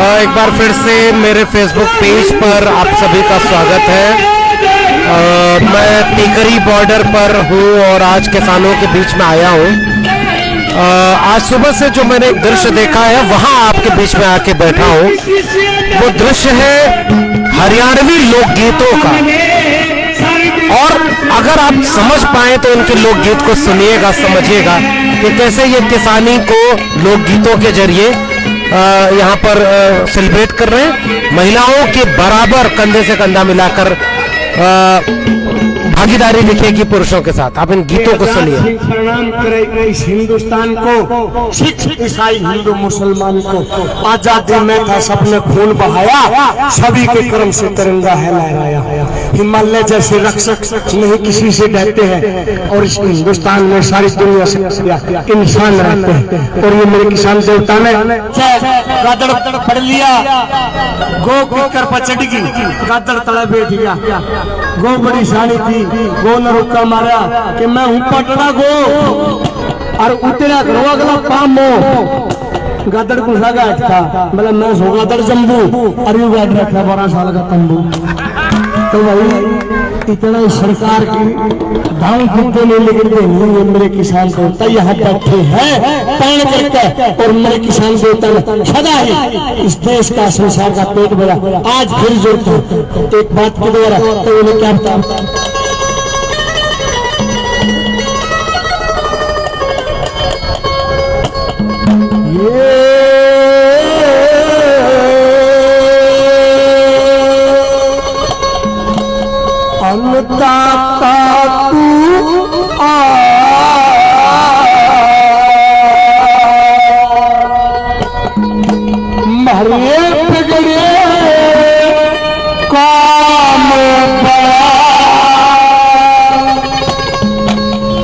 एक बार फिर से मेरे फेसबुक पेज पर आप सभी का स्वागत है। मैं टीकरी बॉर्डर पर हूँ और आज किसानों के बीच में आया हूँ। आज सुबह से जो मैंने एक दृश्य देखा है वहाँ आपके बीच में आके बैठा हूँ। वो दृश्य है हरियाणवी लोकगीतों का, और अगर आप समझ पाए तो उनके लोकगीत को सुनिएगा, समझिएगा कि कैसे ये किसानी को लोकगीतों के जरिए यहाँ पर सेलिब्रेट कर रहे हैं। महिलाओं के बराबर कंधे से कंधा मिलाकर भागीदारी दिखेगी पुरुषों के साथ। आप इन गीतों को सुनिए। प्रणाम करे इस हिंदुस्तान को, सिख ईसाई हिंदू मुसलमान को, आजादी में था सबने खून बहाया, सभी के कर्म से तिरंगा है लहराया। हिमालय जैसे रक्षक नहीं किसी से डरते हैं, और इस हिंदुस्तान में सारी दुनिया से इंसान रहते हैं। और ये मेरे किसान देवता ने गादड़ पढ़ लिया, गो कर पचड़ी की गादड़ तले बैठ गया। गो बड़ी शानी थी, गो न रुका मारा कि मैं हूं पटना गो, और उतरा करो अगला पामो गादड़ को लगा था, मतलब मैं सो गादड़ जम्बू, और यू गादड़ रखा 12 साल का तंबू। तो भाई इतना सरकार की धाम खुदे नहीं लेकिन ये मेरे किसान देवता यहाँ बैठे हैं पैण करके, और मेरे किसान देवता ने सदा ही इस देश का संसार का पेट भरा। आज फिर जोड़ते एक बात के द्वारा, तो उन्हें क्या बताया अन्नदाता तू मारे बिगड़े काम बड़ा,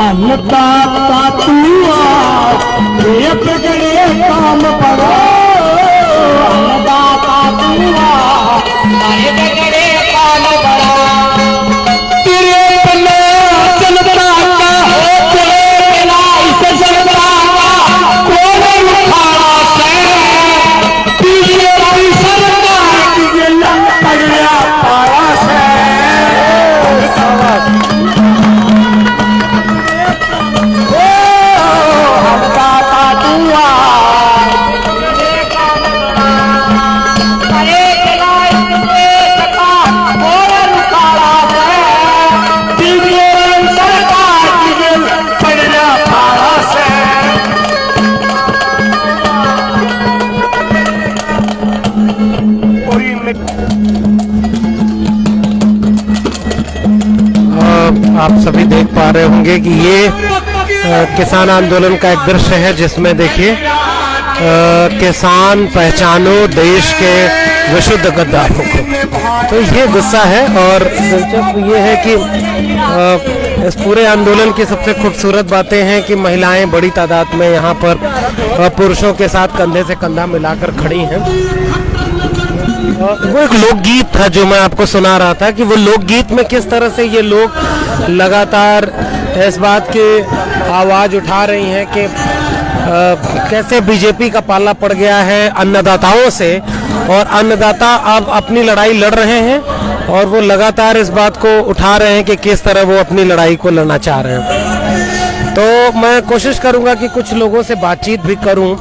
अन्नदाता तू मारे बिगड़े काम बड़ा, अन्नदाता तू मारे बिगड़े काम बड़ा। आप सभी देख पा रहे होंगे कि ये किसान आंदोलन का एक दृश्य है, जिसमें देखिए किसान पहचानो देश के विशुद्ध गद्दारों को। तो ये गुस्सा है, और दिलचस्प ये है कि इस पूरे आंदोलन की सबसे खूबसूरत बातें हैं कि महिलाएं बड़ी तादाद में यहाँ पर पुरुषों के साथ कंधे से कंधा मिलाकर खड़ी हैं। वो एक लोकगीत था जो मैं आपको सुना रहा था कि वो लोकगीत में किस तरह से ये लोग लगातार इस बात की आवाज़ उठा रही हैं कि कैसे बीजेपी का पाला पड़ गया है अन्नदाताओं से, और अन्नदाता अब अपनी लड़ाई लड़ रहे हैं, और वो लगातार इस बात को उठा रहे हैं कि किस तरह वो अपनी लड़ाई को लड़ना चाह रहे हैं। तो मैं कोशिश करूंगा कि कुछ लोगों से बातचीत भी करूं,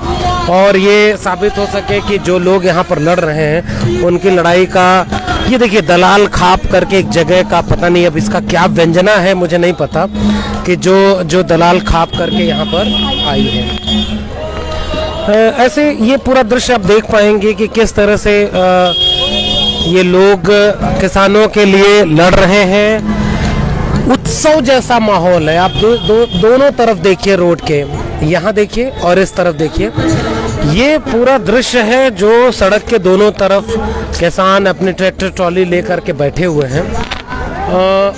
और ये साबित हो सके कि जो लोग यहाँ पर लड़ रहे हैं उनकी लड़ाई का, ये देखिए दलाल खाप करके एक जगह का, पता नहीं अब इसका क्या व्यंजना है मुझे नहीं पता, कि जो दलाल खाप करके यहाँ पर आई है। ऐसे ये पूरा दृश्य आप देख पाएंगे कि किस तरह से ये लोग किसानों के लिए लड़ रहे हैं। उत्सव जैसा माहौल है। आप दोनों तरफ देखिए, रोड के यहाँ देखिए और इस तरफ देखिए, ये पूरा दृश्य है जो सड़क के दोनों तरफ किसान अपने ट्रैक्टर ट्रॉली लेकर के बैठे हुए हैं।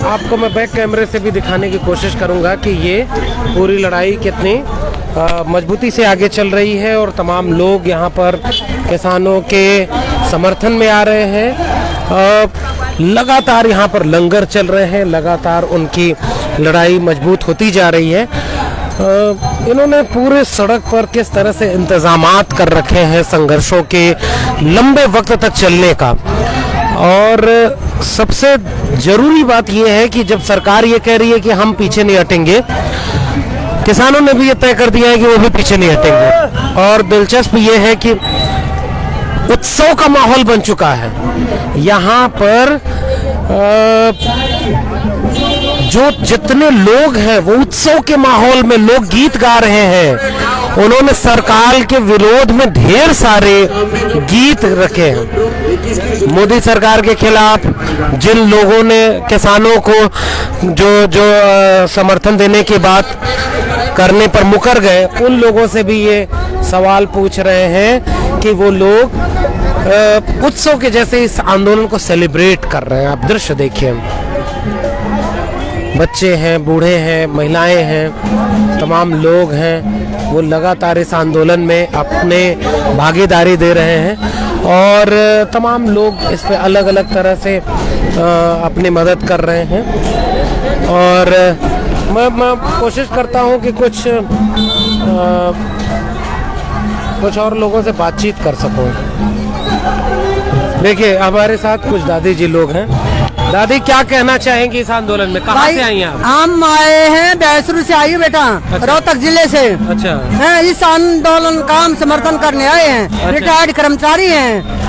आपको मैं बैक कैमरे से भी दिखाने की कोशिश करूंगा कि ये पूरी लड़ाई कितनी मजबूती से आगे चल रही है, और तमाम लोग यहाँ पर किसानों के समर्थन में आ रहे हैं। लगातार यहाँ पर लंगर चल रहे हैं, लगातार उनकी लड़ाई मजबूत होती जा रही है। इन्होंने पूरे सड़क पर किस तरह से इंतजामात कर रखे हैं संघर्षों के लंबे वक्त तक चलने का। और सबसे जरूरी बात यह है कि जब सरकार ये कह रही है कि हम पीछे नहीं हटेंगे, किसानों ने भी ये तय कर दिया है कि वो भी पीछे नहीं हटेंगे। और दिलचस्प ये है कि उत्सव का माहौल बन चुका है यहाँ पर। जो जितने लोग हैं वो उत्सव के माहौल में लोग गीत गा रहे हैं। उन्होंने सरकार के विरोध में ढेर सारे गीत रखे हैं। मोदी सरकार के खिलाफ जिन लोगों ने किसानों को जो समर्थन देने की बात करने पर मुकर गए, उन लोगों से भी ये सवाल पूछ रहे हैं कि वो लोग उत्सव के जैसे इस आंदोलन को सेलिब्रेट कर रहे हैं। आप दृश्य देखिए, बच्चे हैं, बूढ़े हैं, महिलाएं हैं, तमाम लोग हैं, वो लगातार इस आंदोलन में अपने भागीदारी दे रहे हैं। और तमाम लोग इस पे अलग अलग तरह से अपनी मदद कर रहे हैं। और मैं कोशिश करता हूं कि कुछ और लोगों से बातचीत कर सकूं। देखिए, हमारे साथ कुछ दादी जी लोग हैं। दादी, क्या कहना चाहेंगी इस आंदोलन में? कहाँ से आई हैं आप? हम आए हैं बैसरू से, आई बेटा। अच्छा। रोहतक जिले से। अच्छा। हैं, इस आंदोलन का हम समर्थन करने आए हैं। अच्छा। रिटायर्ड कर्मचारी हैं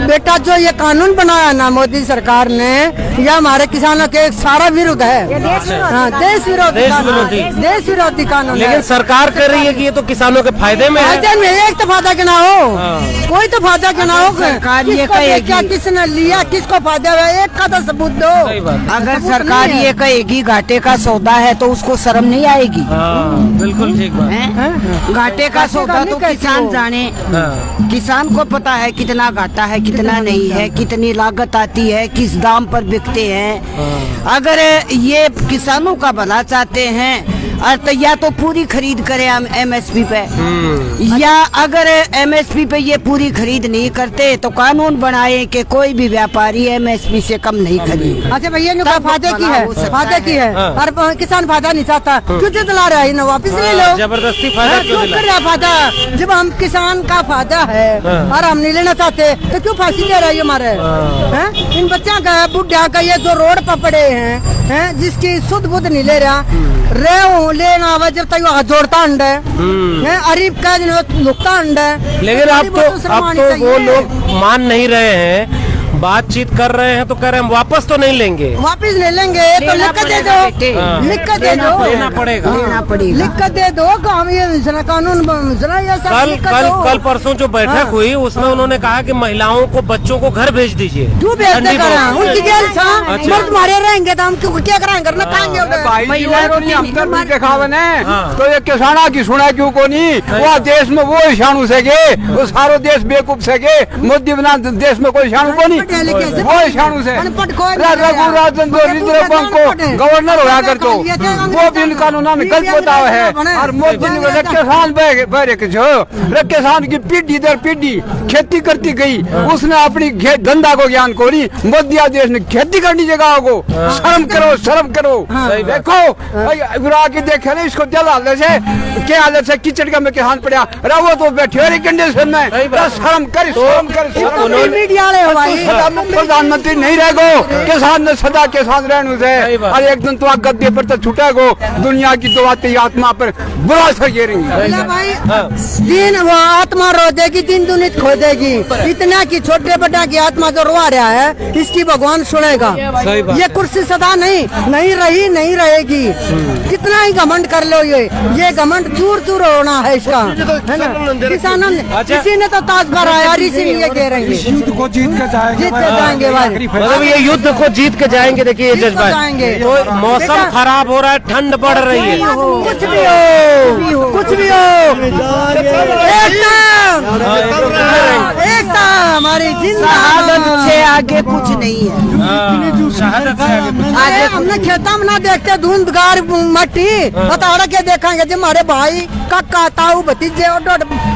बेटा। जो ये कानून बनाया ना मोदी सरकार ने, यह हमारे किसानों के सारा विरुद्ध है। देश विरोधी कानून। लेकिन सरकार कह रही है कि ये तो किसानों के फायदे में है। एक तो फायदा क्या ना हो, कोई तो फायदा क्या ना हो। क्या किसने लिया, किसको फायदा है, एक का तो सबूत दो। अगर सरकार ये कहेगी घाटे का सौदा है तो उसको शर्म नहीं आएगी। बिल्कुल ठीक बात है। घाटे का सौदा तो किसान जाने। किसान को पता है कितना घाटा है, कितना नहीं है, कितनी लागत आती है, किस दाम पर बिकते हैं। अगर ये किसानों का भला चाहते हैं तो या तो पूरी खरीद करें हम एमएसपी पे, या अगर एमएसपी पे ये पूरी खरीद नहीं करते तो कानून बनाए कि कोई भी व्यापारी एमएसपी से कम नहीं खरीदे। अच्छा भैया, फायदे की है और किसान फायदा नहीं चाहता, क्यों दिला रहा है? वापिस ले लो, जबरदस्ती फायदा क्यों कर रहा फायदा? जब हम किसान का फायदा है और हम नहीं लेना चाहते तो क्यों फांसी दे रहे हमारे? इन बच्चा का, बुढ़ा का, ये जो रोड पर पड़े हैं, जिसकी शुद्ध बुद्ध नहीं ले रहा लेना आवा, जब तक वो जोड़ता अंड है, अरीब का नुकता अंड है। लेकिन अब तो वो लोग मान नहीं रहे हैं, बातचीत कर रहे हैं तो कह रहे हैं वापस तो नहीं लेंगे। वापस नहीं लेंगे तो लिख कर दे दो, लिख कर दे दो, लेना पड़ेगा, लिख कर दे दो। हम ये कानून कल परसों जो बैठक हुई उसमें उन्होंने कहा कि महिलाओं को, बच्चों को घर भेज दीजिए। क्यों भेज उनकी जेल मर्द मारे रहेंगे तो हम क्या कराएंगे? तो ये किसाना की सुना क्यों को नहीं? वो देश में वो शाणु से गे, वो सारो देश बेवकूफ से गे। मोदी बना देश में कोई शाणु को नहीं, वो शाणु से रघुराजन को गवर्नर होया कर तो वो भी कानून में गलत बताया है। और मोदी ने किसान किसान की पीढ़ी दर पीढ़ी खेती करती गई, उसने अपनी धंधा को ज्ञान को नहीं। मोदी देश ने खेती करनी जगह को शर्म करो, शर्म करो। देखो के देखे ना इसको जल हालत से, क्या हालत से कीचड़ का में किसान पड़ा रहो तो बैठे कंडीशन में। शर्म कर, शर्म कर। प्रधानमंत्री नहीं रहेगो, किसान ने सदा किसान रहने से। और एक दिन तो गद्दे पर तो छुटेगो, दुनिया की तो आती आत्मा पर बुरा असर गिरेंगी। दिन वो आत्मा रो देगी, दिन दुनित खो देगी। इतना की छोटे बड़ा की आत्मा जो रोआ रहा है, इसकी भगवान सुनेगा। ये कुर्सी सदा नहीं रही, नहीं रहेगी। कितना ही घमंड कर लो, ये घमंड दूर दूर होना है इसका, है ना? किसानों ने, किसी ने तो ताज भराया, इसी लिए कह रहे हैं युद्ध को जीत के जाएंगे भाई। मतलब ये युद्ध को जीत के जाएंगे। देखिए जज्बा, तो मौसम खराब हो रहा है, ठंड बढ़ रही है, कुछ भी हो, कुछ भी हो, एकदम हमारी शहादत से आगे कुछ नहीं है। शहादत से आगे कुछ अरे हमने खेता में ना देखते धुंध गार मट्टी हथौड़ा के देखेंगे जो हमारे भाई काका ताऊ भतीजे और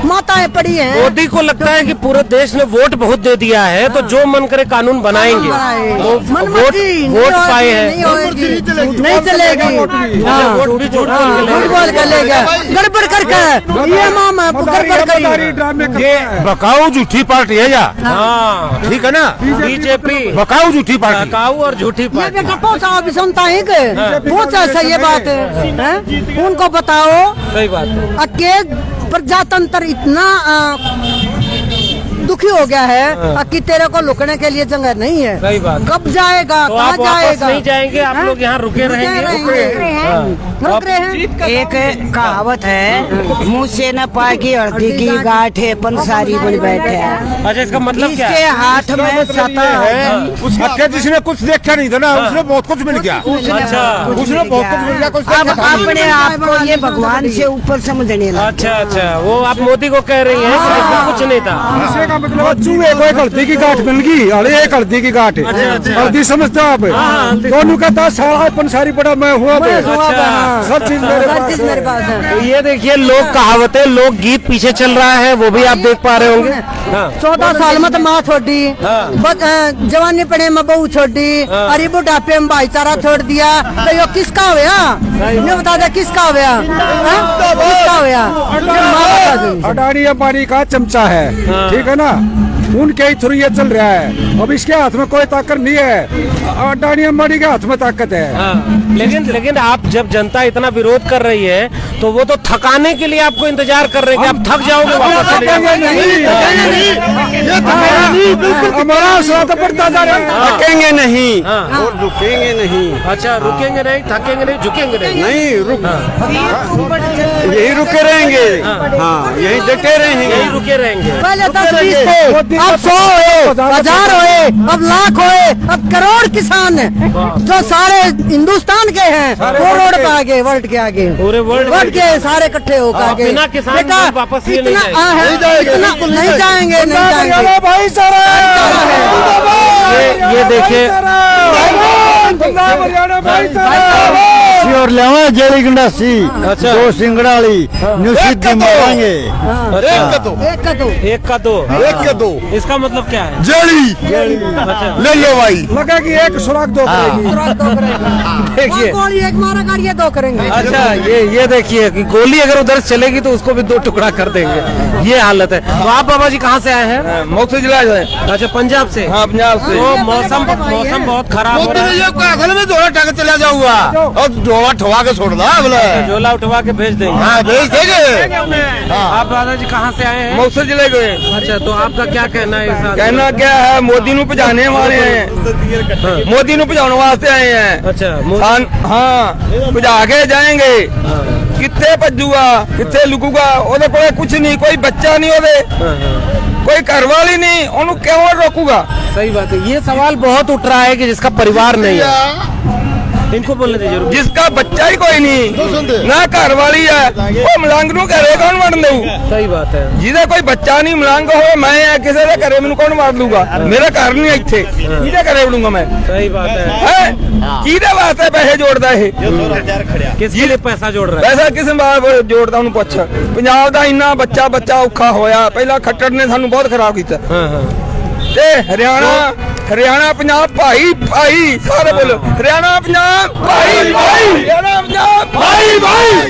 माताएं पड़ी हैं। मोदी को लगता है कि पूरे देश ने वोट बहुत दे दिया है तो जो मन करे कानून बनाएंगे, तो वोट पाए हैं, नहीं चलेगी, वोट भी झूठ बोल कर लेगा, गड़बड़ करके ये मामा गड़बड़ करी। ये बकाऊ झूठी पार्टी है या? हाँ ठीक है ना, बीजेपी बकाऊ झूठी पार्टी। काऊ और झूठी ये पार्टी। देखा पहुंचा अभी सुनता है कि पहुंचा सही ये बात है, उनको बताओ सही बात है। के प्रजातंत्र इतना दुखी हो गया है कि तेरे को लुकने के लिए जगह नहीं है। सही बात। कब जाएगा, तो कहाँ आप वापस जाएगा? नहीं जाएंगे, आप लोग यहाँ रुके रहेंगे। रुक रहे हैं। एक कहावत है, मुँह से न पाएगी हल्दी की गांठ है, पंसारी बन बैठे हैं। अच्छा, इसका मतलब क्या इसके है? हाथ में सता है। उस हत्या जिसने कुछ देखा नहीं था ना, उसने बहुत कुछ मिल गया। अच्छा उसने बहुत कुछ मिल गया, कुछ अब अपने आप को ये भगवान से ऊपर समझने लगा। अच्छा अच्छा, वो आप मोदी को कह रही हैं कि इसमें कुछ नहीं था। मतलब चूहे को एक हल्दी की गांठ मिल गई, अरे एक हल्दी की गांठ हल्दी समझते हो आप? दोनों का 10 साल पंसारी बड़ा मैं हुआ, सब चीज मेरे पास है। तो ये देखिए, लोक कहावतें, लोक गीत पीछे चल रहा है, वो भी आप देख पा रहे होंगे। हाँ। 14 साल में तो माँ छोड़ी, जवानी पड़े में बहू छोड़ी, अरे बुढ़ापे में भाईचारा छोड़ दिया, तो यो किसका हुआ? नहीं बता दे किसका हुआ? किसका हुआ? अडानी अंबानी का चमचा है, ठीक है ना, उनके ही थ्रू ये चल रहा है। अब इसके हाथ में कोई ताकत नहीं है, अडानी अंबानी के हाथ में ताकत है। हाँ। लेकिन आप जब जनता इतना विरोध कर रही है तो वो तो थकाने के लिए आपको इंतजार कर रहे हैं कि आप थक जाओगे, वापस चले जाओगे। हमारा स्वाद बढ़ता जा रहा है। थकेंगे नहीं हाँ। और रुकेंगे नहीं। अच्छा, रुकेंगे नहीं, थकेंगे नहीं, झुकेंगे नहीं। नहीं यही रुके रहेंगे। हाँ, यही डटे रहेंगे। यही रुके रहेंगे। पहले 10-20 थे, अब 100 हुए, 1000 हुए, अब लाख हुए, अब करोड़ किसान जो सारे हिंदुस्तान के हैं वो रोड पे आगे, वर्ल्ड के आगे, पूरे वर्ल्ड के सारे इकट्ठे होकर आगे। बिना किसान बेटा, वापस ये इतना नहीं नहीं जाएंगे, नहीं जाएंगे। भाई सारा ये देखिए, और लेवा जेली गंडासी, अच्छा। 2 सिंगड़ाली न्यू सिद्धि मारेंगे। एक का दो, इसका मतलब क्या है? जेली अच्छा, ले लो भाई। लगा कि एक सुराग दो करेगी। देखिए। गोली एक मारा गाड़ी दो करेंगे। अच्छा, ये देखिए कि गोली अगर उधर से चलेगी तो उसको भी 2 टुकड़ा कर देंगे, ये हालत है। तो आप बाबा जी कहाँ से आए हैं? मुक्त जिला है। अच्छा, पंजाब से। हाँ, पंजाब से। तो मौसम बहुत खराब हो रहा है। में जोड़ा टाके चला जाऊंगा और जोड़ा ठवा के छोड़ दा बोला। झोला उठवा के भेज देंगे। हाँ, भेज देंगे। आप दादाजी कहाँ से आए हैं? मुक्त जिले के। अच्छा, तो आपका क्या कहना है इस आदमी? कहना क्या है, मोदी नु भजाने वाले हैं, मोदी नु भजाने वास्ते आए हैं। अच्छा, हाँ, भजा के जाएंगे। कितने भजूगा, कितने लुकूगा, ओदे कोले कुछ नहीं, कोई बच्चा नहीं ओदे, कोई घरवाली नहीं, उन्हें क्यों रोकूगा? सही बात है। ये सवाल बहुत उठ रहा है कि जिसका परिवार नहीं है, इनको बोलने दीजिए। जिसका बच्चा ही कोई नहीं, ना घरवाली है, वो मलंग नु घरे कौन मार लू? सही बात है। जिसे कोई बच्चा नहीं मलंग हो, मैं किसी के घरे मैनू कौन मार लूगा? मेरा घर नहीं इत्थे, किहदे घरे वड़ूंगा मैं? सही बात है। किहदे वास्ते पैसे जोड़दा है? किसके लिए पैसा जोड़ रहा है? पैसा किस बात जोड़दा ਉਹਨੂੰ ਪੁੱਛ। ਪੰਜਾਬ ਦਾ ਇੰਨਾ ਬੱਚਾ ਔਖਾ ਹੋਇਆ, ਪਹਿਲਾਂ ਖੱਟੜ ਨੇ ਸਾਨੂੰ ਬਹੁਤ ਖਰਾਬ ਕੀਤਾ। हाँ हाँ। ਤੇ ਹਰਿਆਣਾ ਪੰਜਾਬ ਭਾਈ ਸਾਰੇ ਬੋਲੋ, ਹਰਿਆਣਾ ਪੰਜਾਬ ਭਾਈ ਹਰਿਆਣਾ ਪੰਜਾਬ ਭਾਈ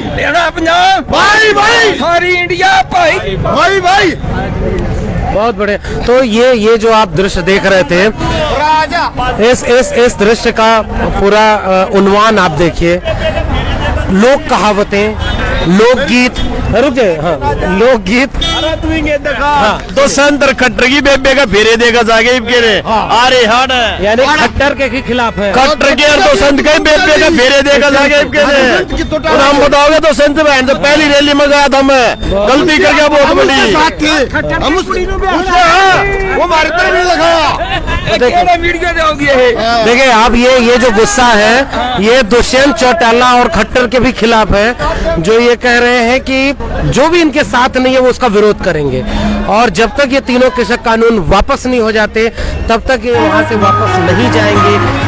ਹਰਿਆਣਾ ਪੰਜਾਬ ਭਾਈ ਸਾਰੀ ਇੰਡੀਆ ਭਾਈ बहुत बढ़िया। तो ये जो आप दृश्य देख रहे थे, इस दृश्य का पूरा उन्वान आप देखिए। लोक कहावतें, लोकगीत, रुक जाए। हाँ, लोकगीत। हाँ, तो संतर खट्टर की बेबे का फेरे देगा जाके अरे हाड यानी खट्टर के खिलाफ है। खट्टर के तो संत के बेबे का फेरे देगा जाके और हम बताओगे तो संत बहन तो पहली रैली में गया था मैं, गलती कर गया बहुत बड़ी। हम वो मारे तो नहीं लगा। वीडियो दोगी। देखिए आप, ये जो गुस्सा है ये दुष्यंत चौटाला और खट्टर के भी खिलाफ है, जो ये कह रहे हैं कि जो भी इनके साथ नहीं है वो उसका विरोध करेंगे। और जब तक ये तीनों कृषक कानून वापस नहीं हो जाते तब तक ये वहां से वापस नहीं जाएंगे।